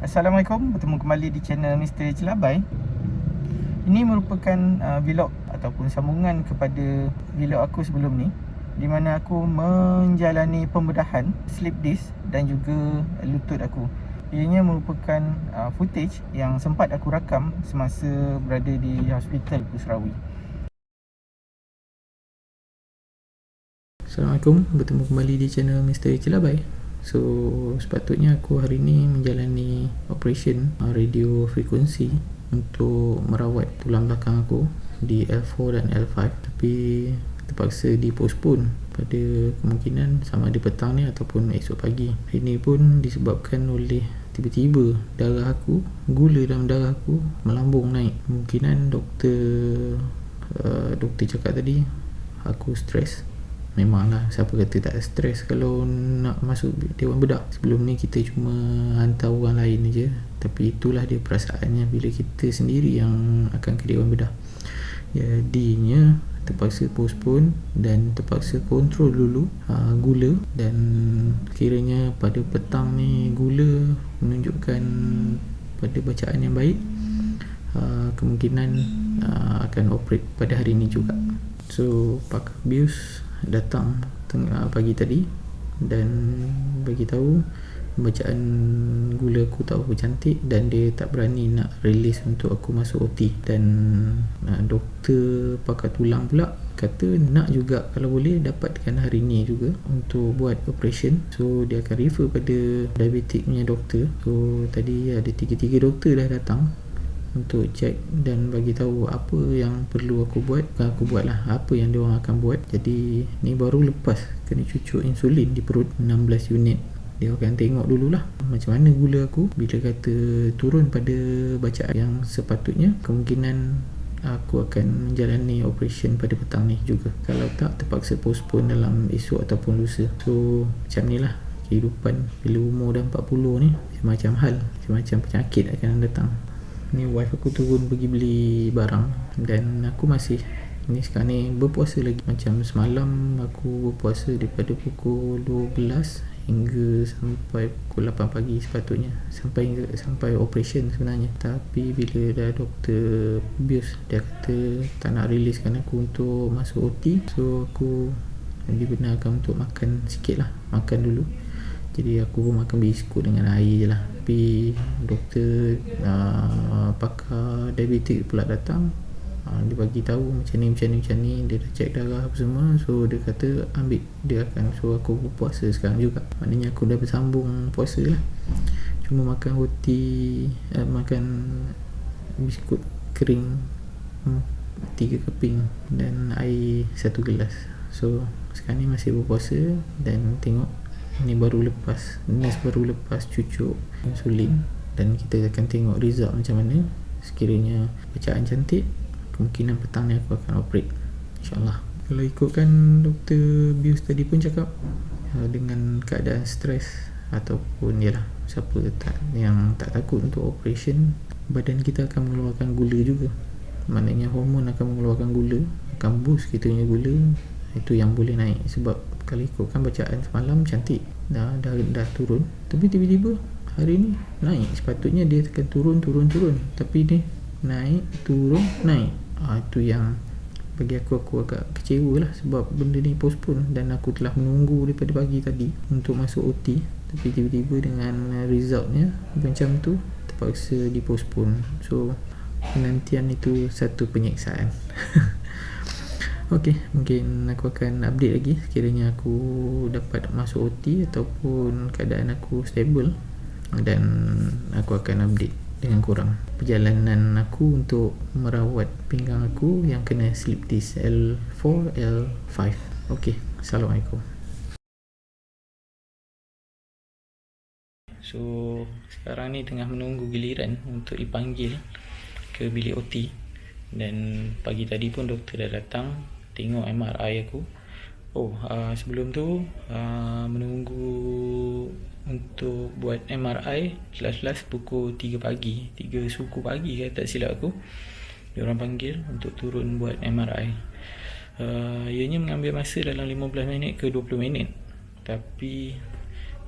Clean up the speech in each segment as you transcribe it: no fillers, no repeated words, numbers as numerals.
Assalamualaikum, bertemu kembali di channel Misteri Celabai. Ini merupakan vlog ataupun sambungan kepada vlog aku sebelum ni, di mana aku menjalani pembedahan slip disc dan juga lutut aku. Ianya merupakan footage yang sempat aku rakam semasa berada di hospital Pusrawi. Assalamualaikum, bertemu kembali di channel Misteri Celabai. So, sepatutnya aku hari ni menjalani operation radio frekuensi untuk merawat tulang belakang aku di L4 dan L5, tapi terpaksa dipostpone pada kemungkinan sama ada petang ni ataupun esok pagi. Ini pun disebabkan oleh tiba-tiba darah aku, gula dalam darah aku melambung naik. Kemungkinan doktor cakap tadi aku stres. Memanglah, siapa kata tak stres kalau nak masuk Dewan Bedah. Sebelum ni kita cuma hantar orang lain je, tapi itulah dia perasaannya bila kita sendiri yang akan ke Dewan Bedah. Jadinya terpaksa postpone dan terpaksa kontrol dulu gula, dan kiranya pada petang ni gula menunjukkan pada bacaan yang baik, kemungkinan akan operate pada hari ni juga. So pakar bius datang tengah pagi tadi dan bagi tahu bacaan gula aku tak berapa cantik dan dia tak berani nak release untuk aku masuk OT. Dan doktor pakar tulang pula kata nak juga kalau boleh dapatkan hari ni juga untuk buat operation. So dia akan refer pada diabetic punya doktor. So tadi ada 3 doktor dah datang untuk cek dan bagi tahu apa yang perlu aku buat. Bukan aku buat lah, apa yang dia orang akan buat. Jadi ni baru lepas kena cucuk insulin di perut 16 unit. Dia akan tengok dululah macam mana gula aku. Bila kata turun pada bacaan yang sepatutnya, kemungkinan aku akan menjalani operation pada petang ni juga. Kalau tak, terpaksa postpone dalam esok ataupun lusa. So macam ni lah kehidupan bila umur dah 40 ni. Macam hal, macam penyakit akan datang. Ni wife aku turun pergi beli barang dan aku masih ni sekarang ni berpuasa lagi. Macam semalam aku berpuasa daripada pukul 12 hingga sampai pukul 8 pagi sepatutnya, sampai operation sebenarnya. Tapi bila dah doktor bius dia kata tak nak releasekan aku untuk masuk OT, so aku dibenarkan untuk makan sikit lah, makan dulu. Jadi aku pun makan biskut dengan air je lah. Tapi doktor pakar diabetik pula datang, dia bagi tahu macam ni, dia dah cek darah apa semua. So dia kata dia akan suruh aku berpuasa sekarang juga. Maknanya aku dah bersambung puasa lah. Cuma makan roti, makan biskut kering 3 keping dan air 1 gelas. So sekarang ni masih berpuasa dan tengok ni nurse baru lepas cucuk insulin dan kita akan tengok result macam mana. Sekiranya bacaan cantik, kemungkinan petang ni aku akan operate, InsyaAllah. Kalau ikutkan doktor bius tadi pun cakap dengan keadaan stres ataupun yalah, siapa yang tak takut untuk operation, badan kita akan mengeluarkan gula juga. Maknanya hormon akan mengeluarkan gula, akan boost kita punya gula. Itu yang boleh naik. Sebab kalau ikutkan bacaan semalam cantik, dah turun, tapi tiba-tiba hari ni naik. Sepatutnya dia akan turun, tapi dia naik, turun, naik. Itu yang bagi aku agak kecewa lah, sebab benda ni postpone dan aku telah menunggu daripada pagi tadi untuk masuk OT. Tapi tiba-tiba dengan resultnya macam tu, terpaksa dipostpone. So penantian itu satu penyiksaan. Okey, mungkin aku akan update lagi sekiranya aku dapat masuk OT ataupun keadaan aku stable, dan aku akan update dengan korang perjalanan aku untuk merawat pinggang aku yang kena slip disc L4, L5. Okey, Assalamualaikum. So sekarang ni tengah menunggu giliran untuk dipanggil ke bilik OT. Dan pagi tadi pun doktor dah datang tengok MRI aku. Sebelum tu menunggu untuk buat MRI jelas-jelas pukul 3 pagi, 3 suku pagi kalau tak silap aku, diorang panggil untuk turun buat MRI. Ianya mengambil masa dalam 15 minit ke 20 minit. Tapi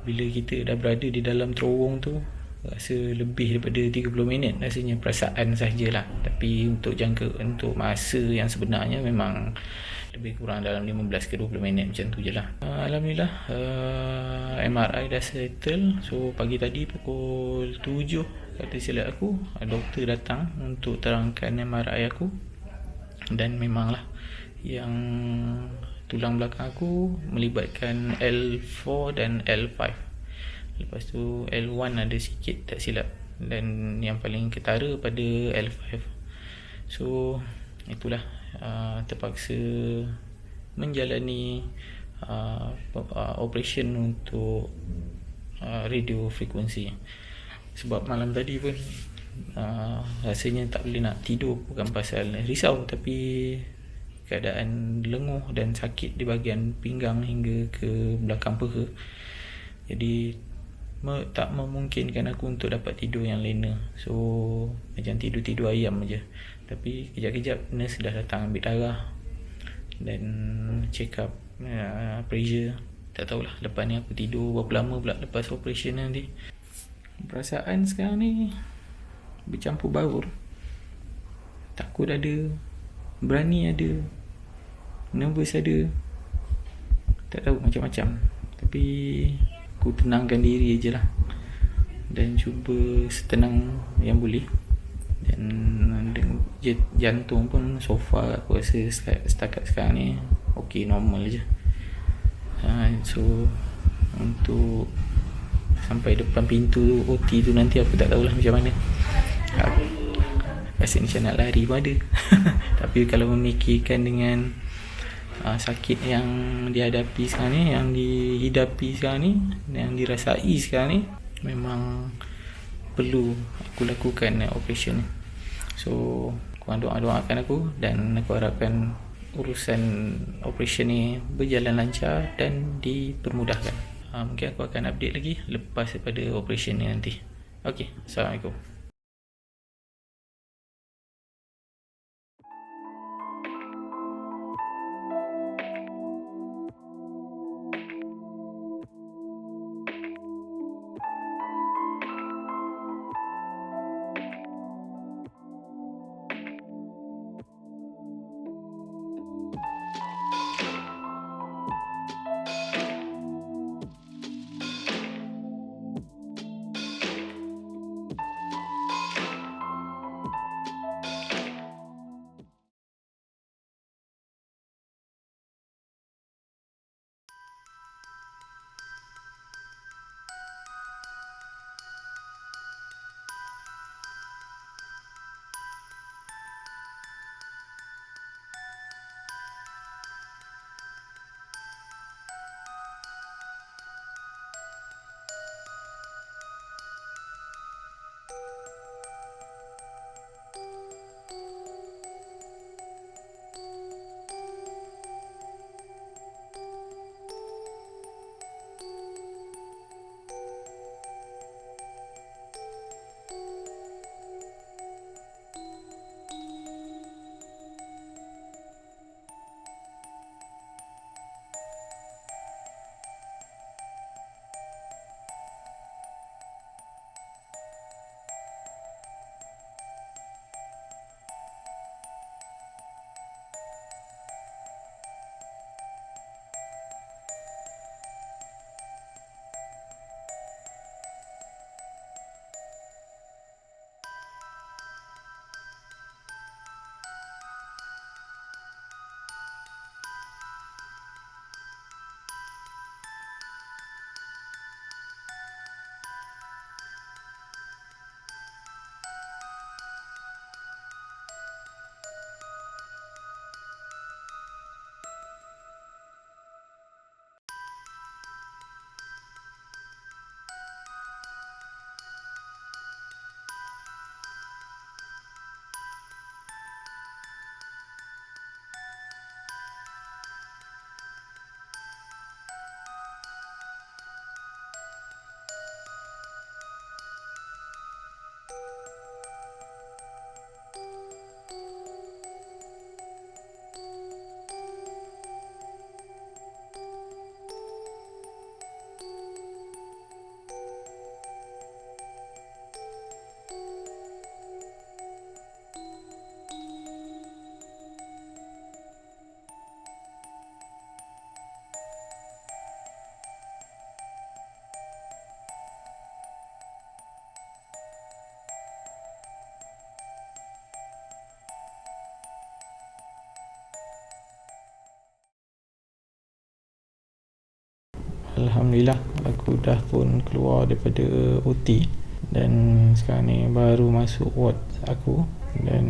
bila kita dah berada di dalam terowong tu, rasa lebih daripada 30 minit rasanya, perasaan sahajalah. Tapi untuk masa yang sebenarnya memang lebih kurang dalam 15 ke 20 minit macam tu je lah. Alhamdulillah, MRI dah settle. So pagi tadi pukul 7 kata silap aku, doktor datang untuk terangkan MRI aku. Dan memanglah yang tulang belakang aku melibatkan L4 dan L5. Lepas tu L1 ada sikit tak silap, dan yang paling ketara pada L5. So itulah, terpaksa menjalani operation untuk radio frekuensi. Sebab malam tadi pun rasanya tak boleh nak tidur, bukan pasal risau, tapi keadaan lenguh dan sakit di bahagian pinggang hingga ke belakang peha. Jadi tak memungkinkan aku untuk dapat tidur yang lena. So macam tidur ayam je. Tapi kejap-kejap nurse dah datang ambil darah dan check up pressure. Tak tahulah lepas ni aku tidur berapa lama pula lepas operation nanti. Perasaan sekarang ni bercampur baur. Takut ada, berani ada, nervous ada, tak tahu macam-macam. Tapi aku tenangkan diri je lah, dan cuba setenang yang boleh. Dan jantung pun so far aku rasa setakat sekarang ni ok, normal je. So untuk sampai depan pintu OT tu nanti aku tak tahulah macam mana. Aku rasa macam nak lari pun ada. Tapi kalau memikirkan dengan sakit yang dihadapi sekarang ni, yang dihidapi sekarang ni, yang dirasai sekarang ni, memang perlu aku lakukan operation ni. So korang doakan aku, dan aku harapkan urusan operation ni berjalan lancar dan dipermudahkan. Mungkin aku akan update lagi lepas daripada operation ni nanti. Okay, Assalamualaikum. Alhamdulillah aku dah pun keluar daripada OT dan sekarang ni baru masuk ward aku, dan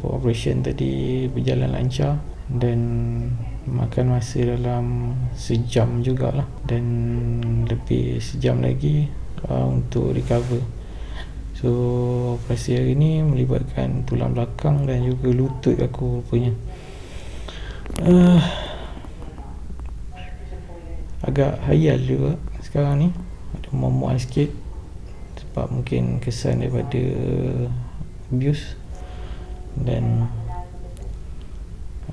operation tadi berjalan lancar dan makan masa dalam sejam jugalah, dan lebih sejam lagi untuk recover. So operasi hari ni melibatkan tulang belakang dan juga lutut aku punya. Agak hayal juga sekarang ni, ada mual-mual sikit sebab mungkin kesan daripada abuse, dan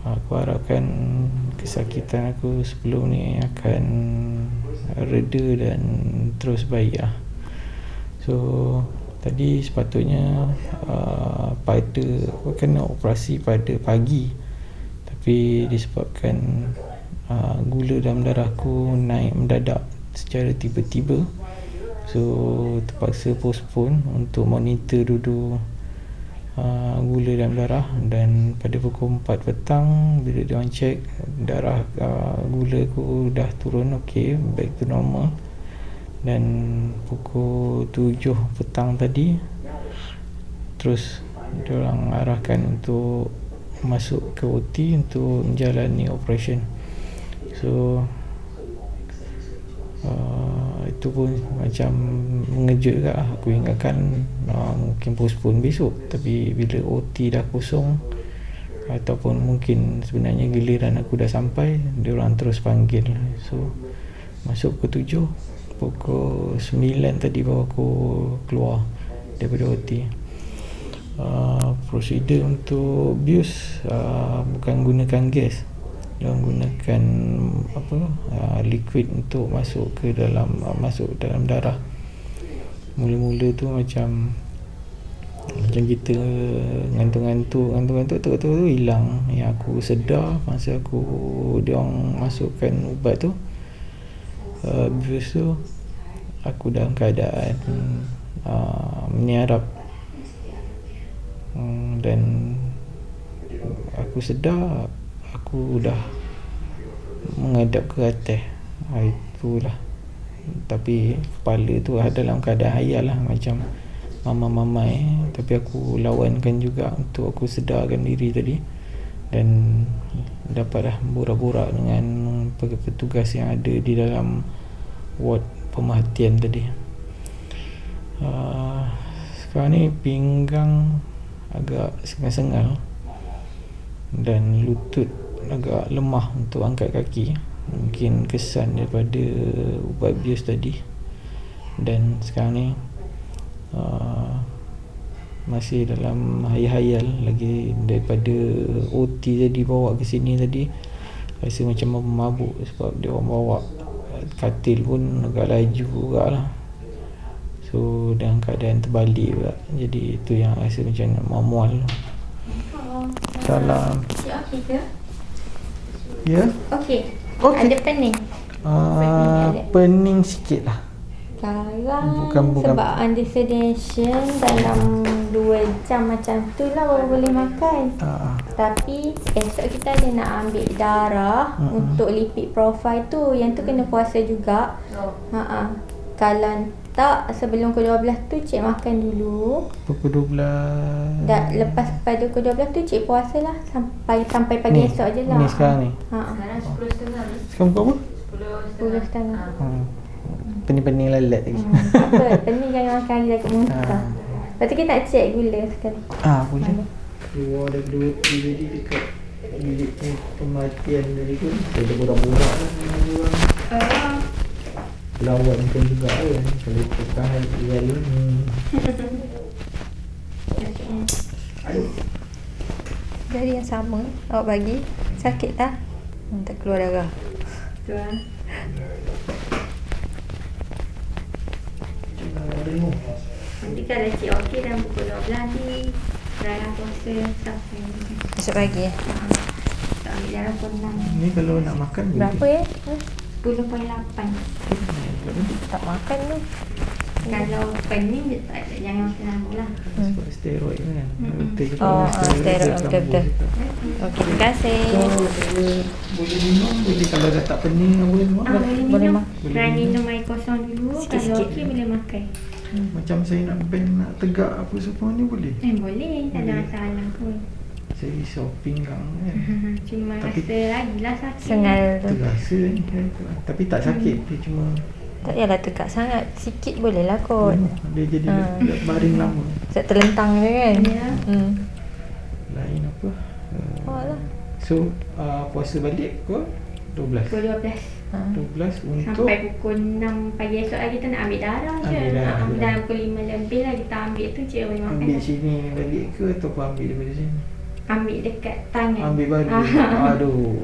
aku harapkan kesakitan aku sebelum ni akan reda dan terus baik lah. So tadi sepatutnya pada kena operasi pada pagi, tapi disebabkan gula dalam darah aku naik mendadak secara tiba-tiba, so terpaksa postpone untuk monitor dulu gula dalam darah. Dan pada pukul 4 petang bila diorang check darah, gula aku dah turun okey, back to normal. Dan pukul 7 petang tadi terus diorang arahkan untuk masuk ke OT untuk menjalani operation. So itu pun macam mengejut juga. Aku ingatkan mungkin postpone besok, tapi bila OT dah kosong ataupun mungkin sebenarnya giliran aku dah sampai, diorang terus panggil. So masuk pukul 7, pukul 9 tadi baru aku keluar daripada OT. Prosedur untuk abuse bukan gunakan gas, dia gunakan liquid untuk masuk dalam darah. Mula-mula tu macam kita ngantuk-ngantuk tu hilang. Yang aku sedar masa dia orang masukkan ubat tu, abuse tu, aku dalam keadaan menyarap, dan aku sedar aku dah menghadap ke atas. Itulah, tapi kepala tu dalam keadaan hayal lah, macam mamai, tapi aku lawankan juga untuk aku sedarkan diri tadi, dan dapatlah borak-borak dengan petugas yang ada di dalam ward pemerhatian tadi. Sekarang ni pinggang agak sengal-sengal dan lutut agak lemah untuk angkat kaki, mungkin kesan daripada ubat bius tadi. Dan sekarang ni masih dalam hayal-hayal lagi daripada OT tadi, bawa ke sini tadi rasa macam mabuk sebab dia orang bawa katil pun agak laju juga lah. So dalam keadaan terbalik pula, jadi itu yang rasa macam mual. Salam. Okey ke? Ya? Okey. Okey. Ada pening? Pening sikit lah. Sekarang Bukan. sebab under sedation dalam 2 jam macam tu lah baru boleh makan. Tapi esok kita ada nak ambil darah untuk lipid profile tu. Yang tu kena puasa juga. Kalau tak, sebelum pukul 12 tu cik makan dulu. Pukul 12. Dah lepas pada pukul 12 tu cik puasa lah sampai pagi ni, esok je lah. Ni sekarang ni. Sekarang 10.30. Sekarang pukul apa? 10.30. Pening-pening lalat lagi. Tak apa, pening jangan makan lagi dekat muntah. Lepas tu kita nak check gula sekali. Boleh. Keluar daripada OT tadi dekat bilik pemerhatian tadi tu, ada borak-borak lah dengan orang. Lawankan juga kan, kalau tahan real ni. Aduh. Dari yang sama awak bagi. Sakit tak? Tak keluar darah. Keluar. Nanti kalau cik okey dalam pukul 12 nanti darah puasa sampai esok pagi tak ambil darah pukul 6. Ni kalau nak makan berapa ya? 10.8. Tak makan tu. Kalau pening dia tak ada, jangan selalu lah. Sebab steroid kan. Betul Oh, steroid betul. Okey, terima kasih. Boleh minum, boleh kalau dah tak pening boleh minum. Boleh minum. Boleh Try minum. minum air kosong dulu. Sikit-sikit. Kalau okey boleh makan. Macam saya nak band, nak tegak apa semua ni boleh. Boleh, tak ada masalah pun. Saya risau pinggang kan. Cuma Tapi- rasa lagi lah sakit. Sengal tu. Terasa ni kan. Tapi tak sakit, dia cuma Tak payahlah tegak sangat. Sikit boleh lah kot. dia jadi baring lama. Tak terlentang je kan. Ya. Lain apa? Oh lah. So puasa balik ke 12. Pukul 12. 12 untuk Sampai pukul 6 pagi esok lagi kita nak ambil darah je. Ambil darah, ambil Dan pukul 5 lebih lah kita ambil tu cik boleh makan. ambil sini balik ke ataupun ambil daripada sini? Ambil dekat tangan. Ambil balik. Aduh.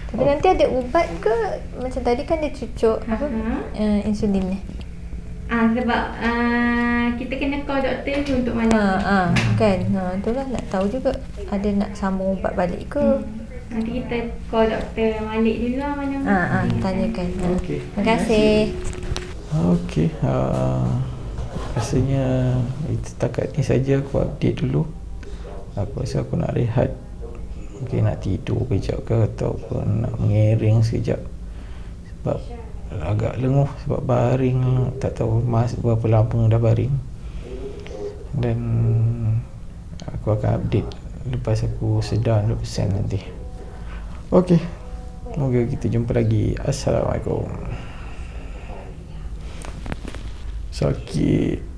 Tapi nanti ada ubat ke? Macam tadi kan dia cucuk apa? Insulin ni. Sebab kita kena call doktor tu untuk malam. Kan. Itulah nak tahu juga ada nak sambung ubat balik ke. Nanti kita call doktor balik dulu lah mana. Tanyakan. Okey. Terima kasih. Okey. Rasanya setakat ni saja aku update dulu. Aku rasa aku nak rehat. Mungkin nak tidur kejap ke ataupun nak mengiring sekejap. Sebab agak lenguh sebab baring, tak tahu berapa lama dah baring. Dan aku akan update lepas aku sedar 100% nanti. Okey. Semoga kita jumpa lagi. Assalamualaikum. Sakit.